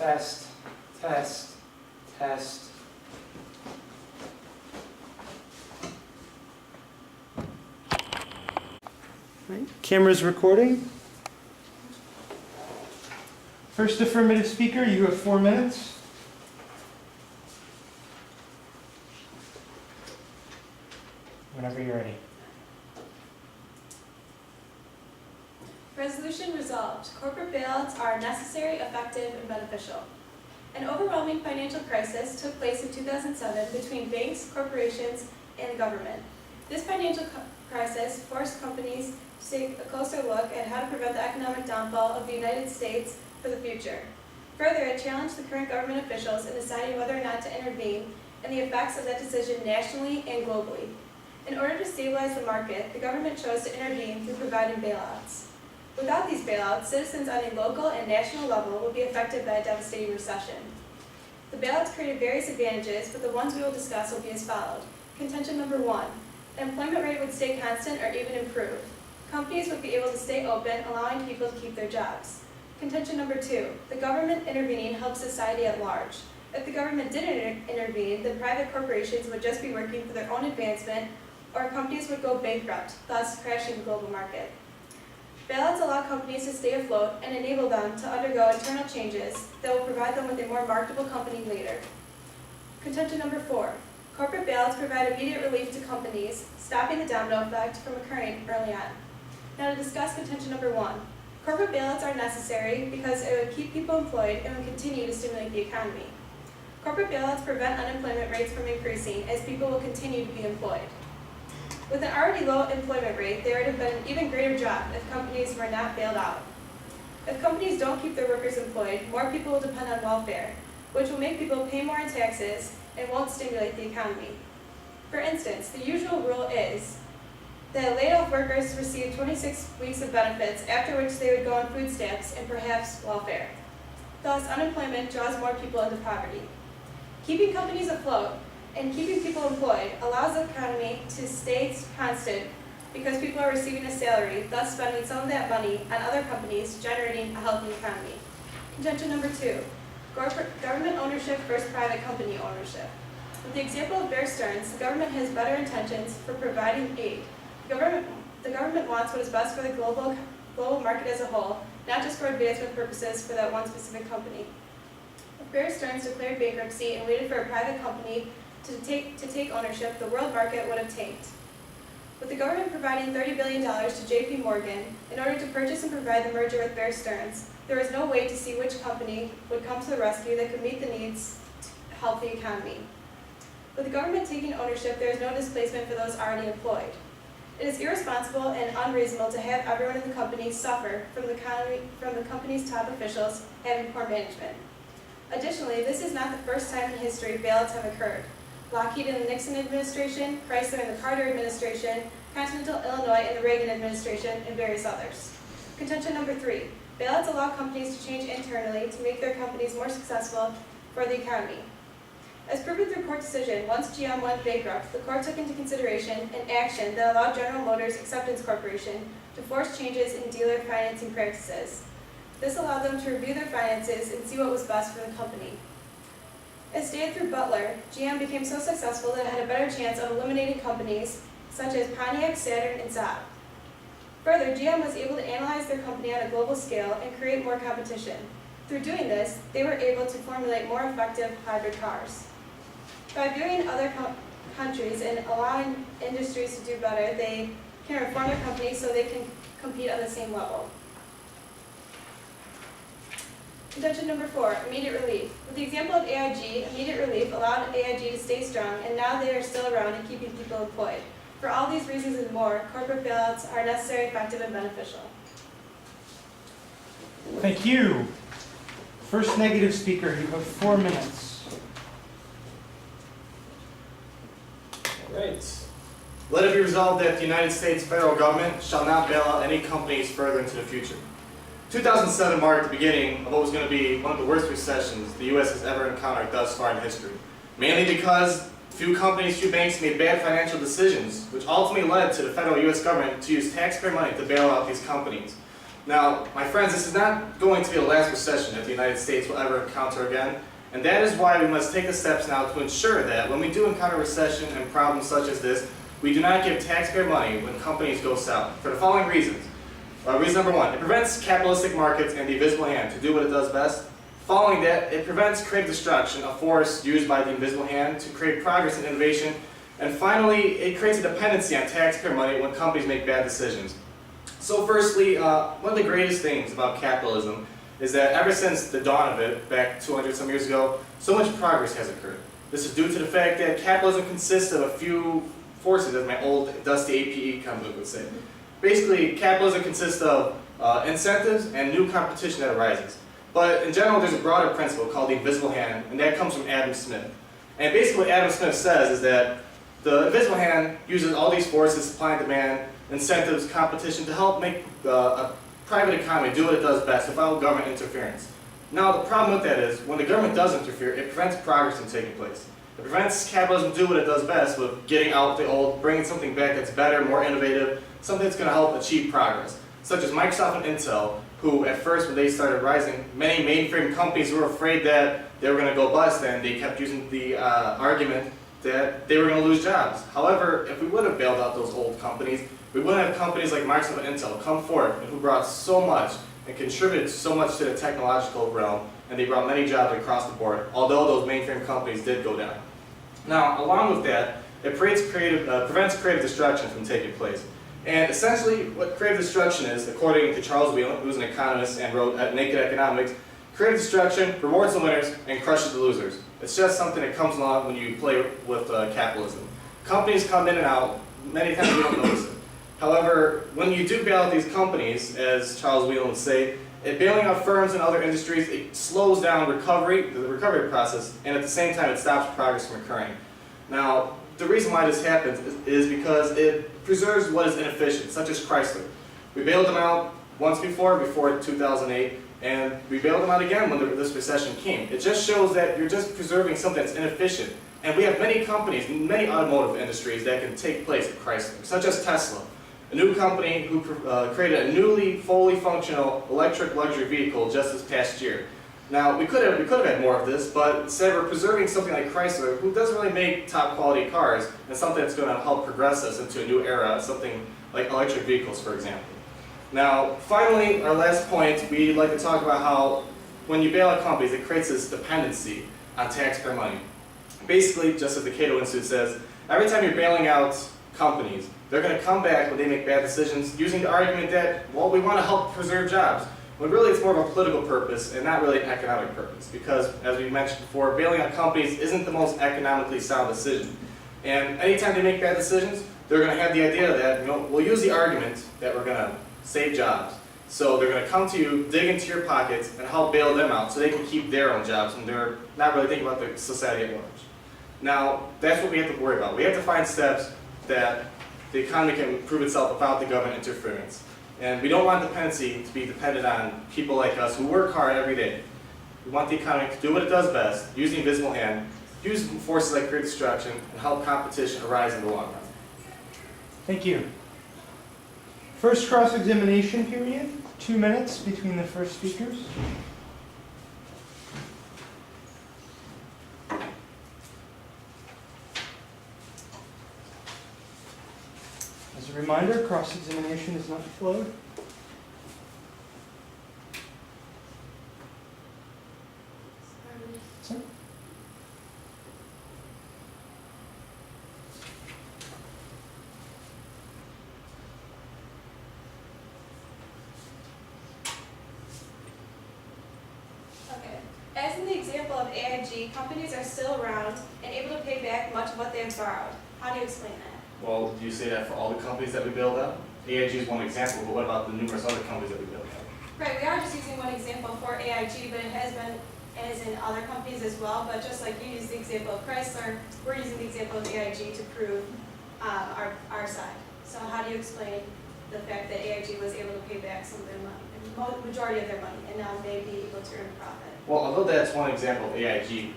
test, test, test. Right. Camera's recording. First affirmative speaker, you have 4 minutes. Whenever you're ready. Resolution resolved. Corporate bailouts are necessary, effective, and beneficial. An overwhelming financial crisis took place in 2007 between banks, corporations, and the government. This financial crisis forced companies to take a closer look at how to prevent the economic downfall of the United States for the future. Further, it challenged the current government officials in deciding whether or not to intervene and the effects of that decision nationally and globally. In order to stabilize the market, the government chose to intervene through providing bailouts. Without these bailouts, citizens on a local and national level would be affected by a devastating recession. The bailouts created various advantages, but the ones we will discuss will be as followed. Contention number 1. The employment rate would stay constant or even improve. Companies would be able to stay open, allowing people to keep their jobs. Contention number 2. The government intervening helps society at large. If the government didn't intervene, then private corporations would just be working for their own advancement, or companies would go bankrupt, thus crashing the global market. Bailouts allow companies to stay afloat and enable them to undergo internal changes that will provide them with a more marketable company later. Contention number 4. Corporate bailouts provide immediate relief to companies, stopping the domino effect from occurring early on. Now to discuss contention number 1. Corporate bailouts are necessary because it would keep people employed and would continue to stimulate the economy. Corporate bailouts prevent unemployment rates from increasing as people will continue to be employed. With an already low employment rate, there would have been an even greater drop if companies were not bailed out. If companies don't keep their workers employed, more people will depend on welfare, which will make people pay more in taxes and won't stimulate the economy. For instance, the usual rule is that laid-off workers receive 26 weeks of benefits, after which they would go on food stamps and perhaps welfare. Thus, unemployment draws more people into poverty. Keeping companies afloat and keeping people employed allows the economy to stay constant because people are receiving a salary, thus spending some of that money on other companies, generating a healthy economy. Contention number 2, government ownership versus private company ownership. With the example of Bear Stearns, the government has better intentions for providing aid. The government wants what is best for the global market as a whole, not just for advancement purposes for that one specific company. If Bear Stearns declared bankruptcy and waited for a private company to take ownership, the world market would have tanked. With the government providing $30 billion to JP Morgan in order to purchase and provide the merger with Bear Stearns, there was no way to see which company would come to the rescue that could meet the needs to help the economy. With the government taking ownership, there is no displacement for those already employed. It is irresponsible and unreasonable to have everyone in the company suffer from the company's top officials having poor management. Additionally, this is not the first time in history bailouts have occurred. Lockheed in the Nixon administration, Chrysler in the Carter administration, Continental Illinois in the Reagan administration, and various others. Contention number 3. Bailouts allow companies to change internally to make their companies more successful for the economy. As proven through court decision, once GM went bankrupt, the court took into consideration an action that allowed General Motors Acceptance Corporation to force changes in dealer financing practices. This allowed them to review their finances and see what was best for the company. As stated through Butler, GM became so successful that it had a better chance of eliminating companies such as Pontiac, Saturn, and Saab. Further, GM was able to analyze their company on a global scale and create more competition. Through doing this, they were able to formulate more effective hybrid cars. By viewing other countries and allowing industries to do better, they can reform their companies so they can compete on the same level. Contention number 4, immediate relief. With the example of AIG, immediate relief allowed AIG to stay strong, and now they are still around and keeping people employed. For all these reasons and more, corporate bailouts are necessary, effective, and beneficial. Thank you. First negative speaker, you have 4 minutes. All right. Let it be resolved that the United States federal government shall not bail out any companies further into the future. 2007 marked the beginning of what was going to be one of the worst recessions the U.S. has ever encountered thus far in history. Mainly because few companies, few banks made bad financial decisions, which ultimately led to the federal U.S. government to use taxpayer money to bail out these companies. Now, my friends, this is not going to be the last recession that the United States will ever encounter again, and that is why we must take the steps now to ensure that when we do encounter recession and problems such as this, we do not give taxpayer money when companies go south, for the following reasons. Reason number one, it prevents capitalistic markets and the invisible hand to do what it does best. Following that, it prevents creative destruction, a force used by the invisible hand to create progress and innovation. And finally, it creates a dependency on taxpayer money when companies make bad decisions. So firstly, one of the greatest things about capitalism is that ever since the dawn of it, back 200 some years ago, so much progress has occurred. This is due to the fact that capitalism consists of a few forces, as my old dusty APE comic would say. Basically, capitalism consists of incentives and new competition that arises. But in general, there's a broader principle called the invisible hand, and that comes from Adam Smith. And basically what Adam Smith says is that the invisible hand uses all these forces, supply and demand, incentives, competition, to help make a private economy do what it does best without government interference. Now, the problem with that is, when the government does interfere, it prevents progress from taking place. It prevents capitalism from doing what it does best with getting out the old, bringing something back that's better, more innovative, something that's going to help achieve progress, such as Microsoft and Intel, who at first when they started rising, many mainframe companies were afraid that they were going to go bust, and they kept using the argument that they were going to lose jobs. However, if we would have bailed out those old companies, we wouldn't have companies like Microsoft and Intel come forth and who brought so much and contributed so much to the technological realm, and they brought many jobs across the board, although those mainframe companies did go down. Now, along with that, it prevents creative destruction from taking place. And essentially, what creative destruction is, according to Charles Wheelan, who's an economist and wrote at Naked Economics, creative destruction rewards the winners and crushes the losers. It's just something that comes along when you play with capitalism. Companies come in and out, many times we don't notice it. However, when you do bail out these companies, as Charles Wheelan would say, bailing out firms and other industries, it slows down the recovery process, and at the same time it stops progress from occurring. Now, the reason why this happens is because it preserves what is inefficient, such as Chrysler. We bailed them out once before 2008, and we bailed them out again when this recession came. It just shows that you're just preserving something that's inefficient. And we have many companies, many automotive industries that can take place at Chrysler, such as Tesla, a new company who created a newly fully functional electric luxury vehicle just this past year. Now, we could have had more of this, but instead we're preserving something like Chrysler, who doesn't really make top quality cars, and something that's going to help progress us into a new era, something like electric vehicles, for example. Now, finally, our last point, we'd like to talk about how when you bail out companies, it creates this dependency on taxpayer money. Basically, just as the Cato Institute says, every time you're bailing out companies, they're going to come back when they make bad decisions using the argument that, well, we want to help preserve jobs. When really it's more of a political purpose and not really an economic purpose, because as we mentioned before, bailing out companies isn't the most economically sound decision. And anytime they make bad decisions, they're going to have the idea that, we'll use the argument that we're going to save jobs. So they're going to come to you, dig into your pockets, and help bail them out so they can keep their own jobs, and they're not really thinking about the society at large. Now, that's what we have to worry about. We have to find steps that the economy can improve itself without the government interference. And we don't want dependency to be dependent on people like us who work hard every day. We want the economy to do what it does best, use the invisible hand, use forces like creative destruction, and help competition arise in the long run. Thank you. First cross-examination period, 2 minutes between the first speakers. As a reminder, cross-examination is not flowed. Sir? Okay. As in the example of AIG, companies are still around and able to pay back much of what they have borrowed. How do you explain that? Well, do you say that for all the companies that we bailed out? AIG is one example, but what about the numerous other companies that we bailed out? Right, we are just using one example for AIG, but it has been as in other companies as well. But just like you used the example of Chrysler, we're using the example of AIG to prove our side. So how do you explain the fact that AIG was able to pay back some of their money, the majority of their money, and now may be able to earn a profit? Well, although that's one example of AIG,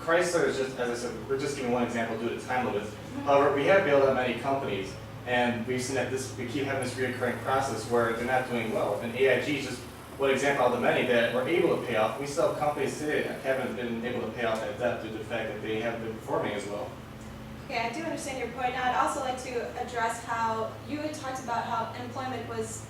Chrysler is just, as I said, we're just giving one example due to time limits. However, we have bailed out many companies, And we've seen that we keep having this recurring process where they're not doing well. And AIG is just one example of the many that were able to pay off. We still have companies today that haven't been able to pay off that debt due to the fact that they haven't been performing as well. Okay, I do understand your point. Now, I'd also like to address how you had talked about how employment was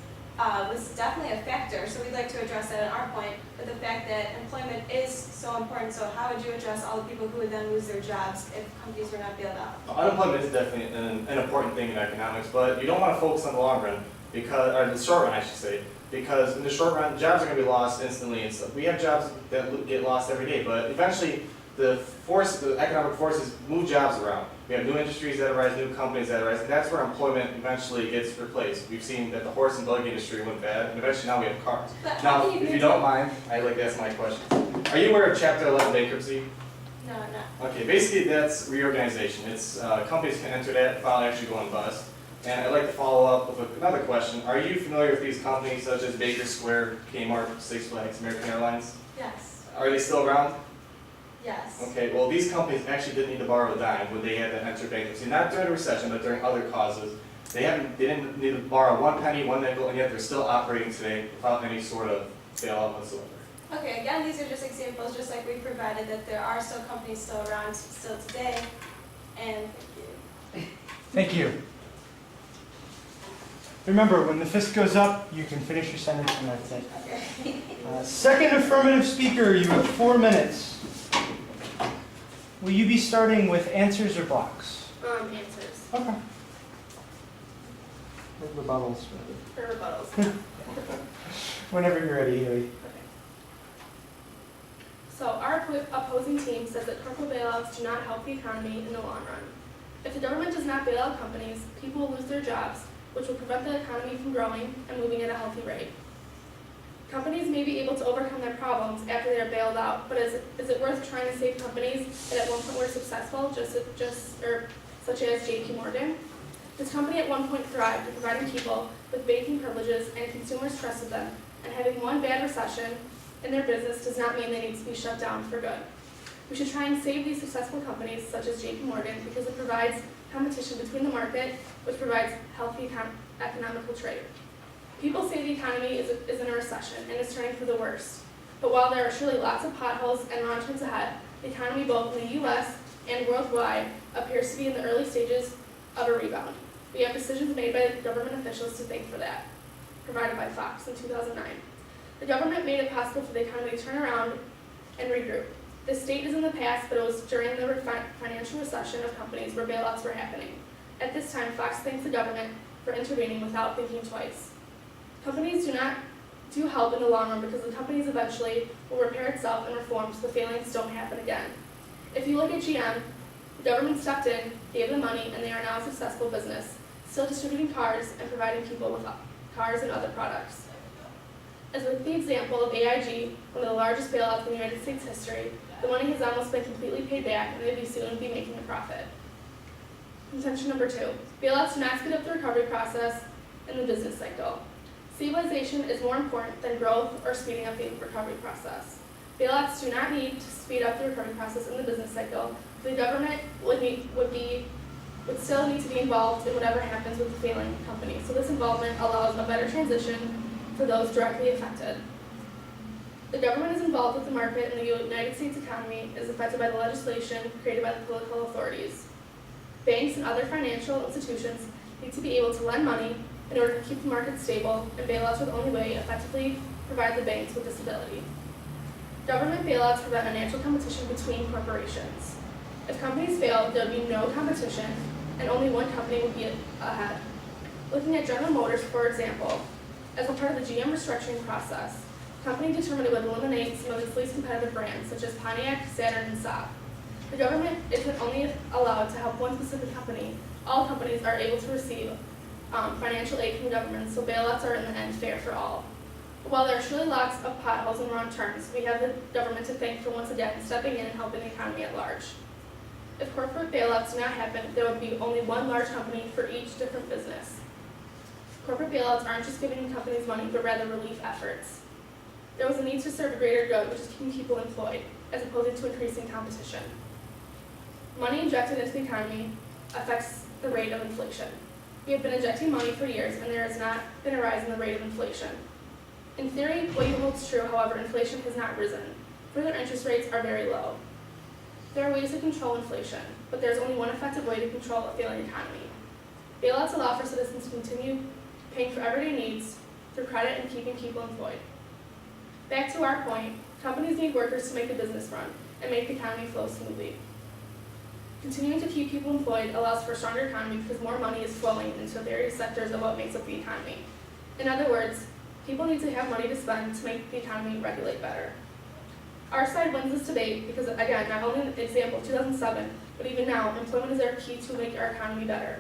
definitely a factor, so we'd like to address that at our point, but the fact that employment is so important, so how would you address all the people who would then lose their jobs if companies were not bailed out? Unemployment is definitely an important thing in economics, but you don't want to focus on the long run, or the short run, I should say, because in the short run, jobs are going to be lost instantly and stuff. We have jobs that get lost every day, but eventually the economic forces move jobs around. We have new industries that arise, new companies that arise, and that's where employment eventually gets replaced. We've seen that the horse and buggy industry went bad, and eventually now we have cars. But Now, if you don't mind, I'd like to ask my question. Are you aware of Chapter 11 bankruptcy? No, I'm not. Okay, basically that's reorganization. It's companies can enter that without actually going bust. And I'd like to follow up with another question. Are you familiar with these companies such as Baker Square, Kmart, Six Flags, American Airlines? Yes. Are they still around? Yes. Okay, well these companies actually didn't need to borrow a dime when they had to enter bankruptcy. Not during the recession, but during other causes. They didn't need to borrow one penny, one nickel, and yet they're still operating today without any sort of bailout whatsoever. Okay, again, these are just examples, just like we provided, that there are still companies still around still today, and thank you. Thank you. Remember, when the fist goes up, you can finish your sentence and that's it. Okay. Second affirmative speaker, you have 4 minutes. Will you be starting with answers or blocks? Answers. Okay. Or rebuttals. For rebuttals. Whenever you're ready, Haley. Okay. So our opposing team says that corporate bailouts do not help the economy in the long run. If the government does not bail out companies, people will lose their jobs, which will prevent the economy from growing and moving at a healthy rate. Companies may be able to overcome their problems after they are bailed out, but is it worth trying to save companies that at one point were successful, such as JP Morgan? This company at one point thrived in providing people with banking privileges and consumers trusted them, and having one bad recession in their business does not mean they need to be shut down for good. We should try and save these successful companies, such as JP Morgan, because it provides competition between the market, which provides healthy economical trade. People say the economy is in a recession and is turning for the worst. But while there are surely lots of potholes and wrong turns ahead, the economy both in the U.S. and worldwide appears to be in the early stages of a rebound. We have decisions made by government officials to thank for that, provided by Fox in 2009. The government made it possible for the economy to turn around and regroup. This state is in the past, but it was during the financial recession of companies where bailouts were happening. At this time, Fox thanks the government for intervening without thinking twice. Companies do help in the long run because the companies eventually will repair itself and reform so the failings don't happen again. If you look at GM, the government stepped in, gave them money, and they are now a successful business, still distributing cars and providing people with cars and other products. As with the example of AIG, one of the largest bailouts in United States history, the money has almost been completely paid back and they will soon be making a profit. Contention number 2, bailouts do not speed up the recovery process in the business cycle. Stabilization is more important than growth or speeding up the recovery process. Bailouts do not need to speed up the recovery process in the business cycle. The government would still need to be involved in whatever happens with the failing company. So this involvement allows a better transition for those directly affected. The government is involved with the market, and the United States economy is affected by the legislation created by the political authorities. Banks and other financial institutions need to be able to lend money in order to keep the market stable, and bailouts are the only way to effectively provide the banks with this ability. Government bailouts prevent a natural competition between corporations. If companies fail, there would be no competition, and only one company would be ahead. Looking at General Motors, for example, as a part of the GM restructuring process, the company determined it would eliminate some of its least competitive brands, such as Pontiac, Saturn, and Saab. The government isn't only allowed to help one specific company. All companies are able to receive financial aid from government, so bailouts are in the end fair for all. While there are surely lots of potholes and wrong turns, we have the government to thank for once again stepping in and helping the economy at large. If corporate bailouts do not happen, there would be only one large company for each different business. Corporate bailouts aren't just giving companies money, but rather relief efforts. There was a need to serve a greater good, which is keeping people employed, as opposed to increasing competition. Money injected into the economy affects the rate of inflation. We have been injecting money for years, and there has not been a rise in the rate of inflation. In theory, what you hold is true, however, inflation has not risen. Further interest rates are very low. There are ways to control inflation, but there is only one effective way to control a failing economy. Bailouts allow for citizens to continue paying for everyday needs through credit and keeping people employed. Back to our point, companies need workers to make the business run and make the economy flow smoothly. Continuing to keep people employed allows for a stronger economy because more money is flowing into various sectors of what makes up the economy. In other words, people need to have money to spend to make the economy regulate better. Our side wins this debate because, again, not only an example of 2007, but even now, employment is our key to make our economy better.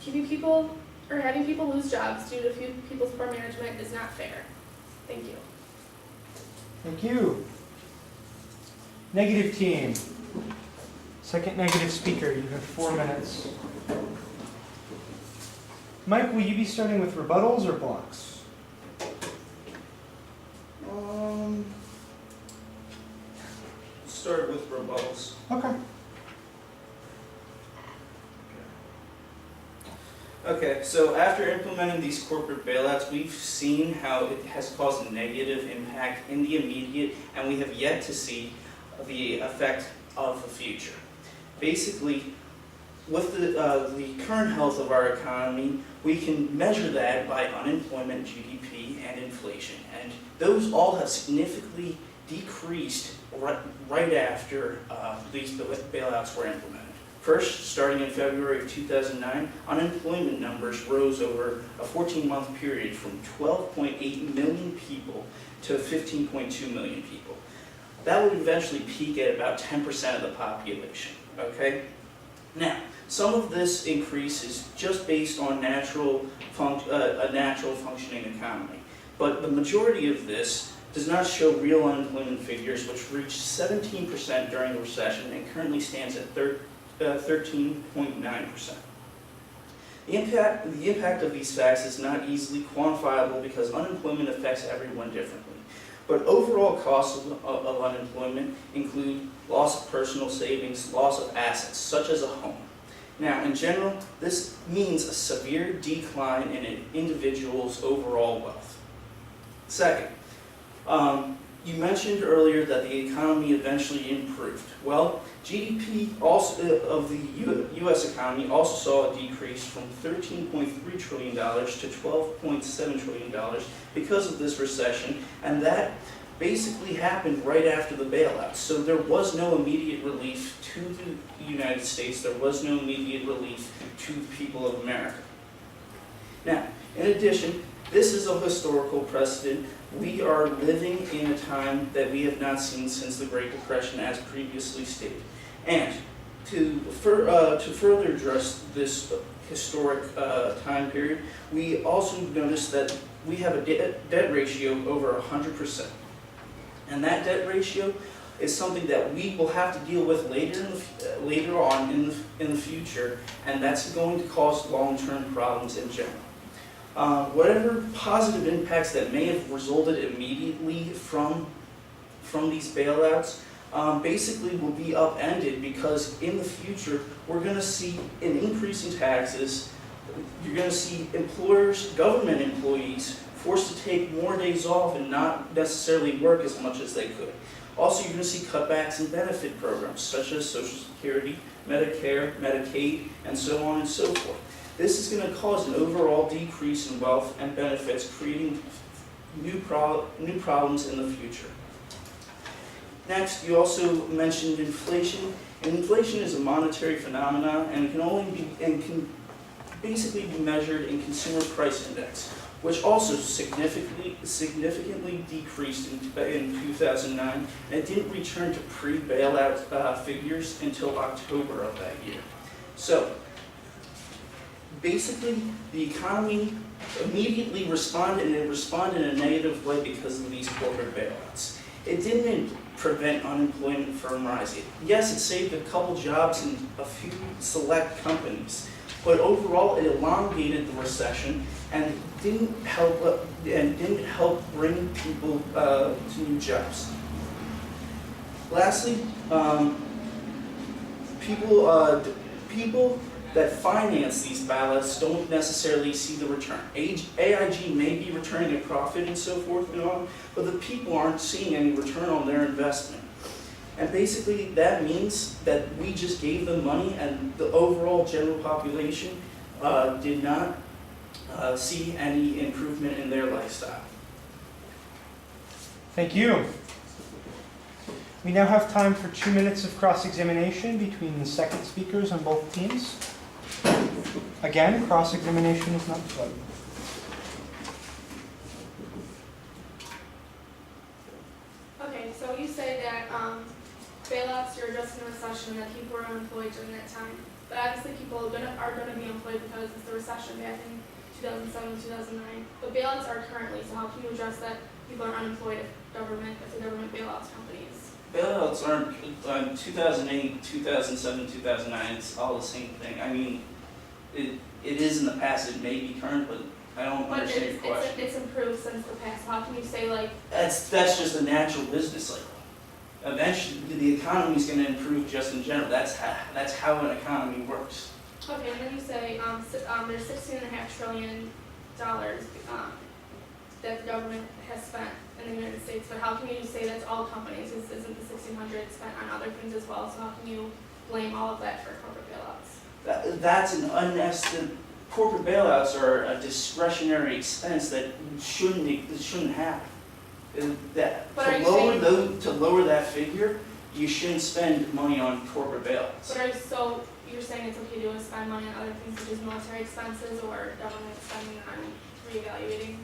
Keeping people or having people lose jobs due to few people's poor management is not fair. Thank you. Thank you. Negative team. Second negative speaker, you have 4 minutes. Mike, will you be starting with rebuttals or blocks? Start with rebuttals. Okay. Okay, so after implementing these corporate bailouts, we've seen how it has caused a negative impact in the immediate, and we have yet to see the effect of the future. Basically, with the current health of our economy, we can measure that by unemployment, GDP, and inflation, and those all have significantly decreased right after these bailouts were implemented. First, starting in February of 2009, unemployment numbers rose over a 14-month period from 12.8 million people to 15.2 million people. That would eventually peak at about 10% of the population, okay? Now, some of this increase is just based on a natural functioning economy, but the majority of this does not show real unemployment figures, which reached 17% during the recession and currently stands at 13.9%. The impact of these facts is not easily quantifiable because unemployment affects everyone differently. But overall costs of unemployment include loss of personal savings, loss of assets, such as a home. Now, in general, this means a severe decline in an individual's overall wealth. Second, you mentioned earlier that the economy eventually improved. Well, GDP of the U.S. economy also saw a decrease from $13.3 trillion to $12.7 trillion because of this recession, and that basically happened right after the bailout. So there was no immediate relief to the United States. There was no immediate relief to the people of America. Now, in addition, this is a historical precedent. We are living in a time that we have not seen since the Great Depression, as previously stated. And to further address this historic time period, we also notice that we have a debt ratio over 100%. And that debt ratio is something that we will have to deal with later on in the future, and that's going to cause long-term problems in general. Whatever positive impacts that may have resulted immediately from these bailouts basically will be upended because in the future we're going to see an increase in taxes. You're going to see employers, government employees, forced to take more days off and not necessarily work as much as they could. Also, you're going to see cutbacks in benefit programs such as Social Security, Medicare, Medicaid, and so on and so forth. This is going to cause an overall decrease in wealth and benefits, creating new problems in the future. Next, you also mentioned inflation. And inflation is a monetary phenomenon and can basically be measured in consumer price index, which also significantly decreased in 2009, and it didn't return to pre-bailout figures until October of that year. So, basically, the economy immediately responded, and it responded in a negative way because of these corporate bailouts. It didn't prevent unemployment from rising. Yes, it saved a couple jobs in a few select companies, but overall it elongated the recession and didn't help bring people to new jobs. Lastly, people that finance these bailouts don't necessarily see the return. AIG may be returning a profit and so forth and on, but the people aren't seeing any return on their investment. And basically that means that we just gave them money and the overall general population did not see any improvement in their lifestyle. Thank you. We now have time for 2 minutes of cross-examination between the second speakers on both teams. Again, cross-examination is not flooded. Okay, so you say that bailouts, you're addressing a recession and that people are unemployed during that time. But obviously people are going to be employed because it's the recession back in 2007, 2009. But bailouts are currently, so how can you address that people are unemployed if the government bailouts companies? Bailouts aren't 2008, 2007, 2009. It's all the same thing. I mean, it is in the past. It may be current, but I don't understand your question. It's improved since the past. How can you say like? That's just a natural business cycle. Eventually, the economy is going to improve just in general. That's how an economy works. Okay, and then you say there's $16.5 trillion that the government has spent in the United States, but how can you say that's all companies? Isn't the $1,600 spent on other things as well? So how can you blame all of that for corporate bailouts? That's an unnecessary. Corporate bailouts are a discretionary expense that shouldn't happen. To lower that figure, you shouldn't spend money on corporate bailouts. So you're saying it's okay to spend money on other things such as military expenses or government spending on reevaluating?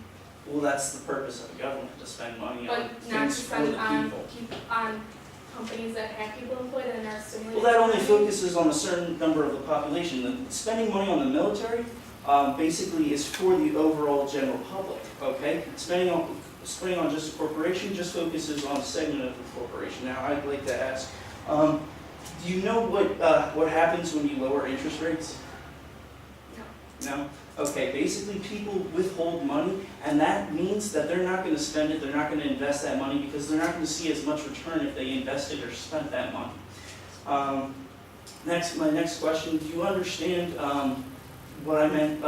Well, that's the purpose of the government, to spend money on But not to things for spend the on people. companies that have people employed and are stimulating. Well, that only focuses on a certain number of the population. Spending money on the military basically is for the overall general public. Okay, spending on just a corporation just focuses on a segment of the corporation. Now, I'd like to ask, do you know what happens when you lower interest rates? No. No? Okay, basically people withhold money, and that means that they're not going to spend it, they're not going to invest that money because they're not going to see as much return if they invested or spent that money. My next question, do you understand what I meant?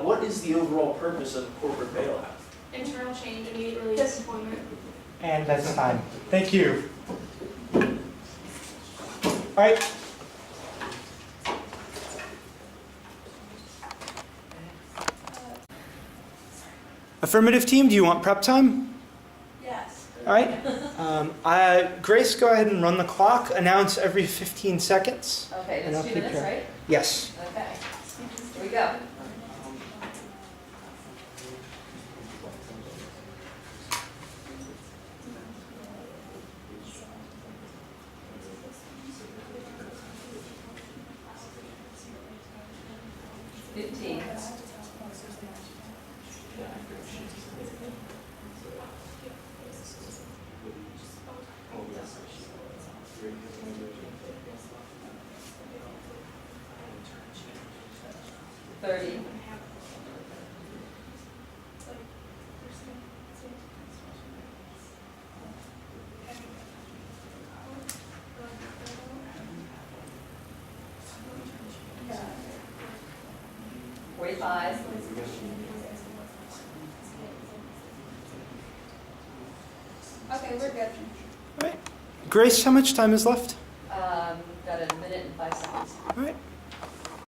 What is the overall purpose of a corporate bailout? Internal change, immediate release, employment. And that's time. Thank you. All right. Affirmative team, do you want prep time? Yes. All right. Grace, go ahead and run the clock. Announce every 15 seconds. Okay, And I'll that's 2 keep minutes, track. right? Yes. Okay. Here we go. $15. $30. $45. Okay, we're good. All right. Grace, how much time is left?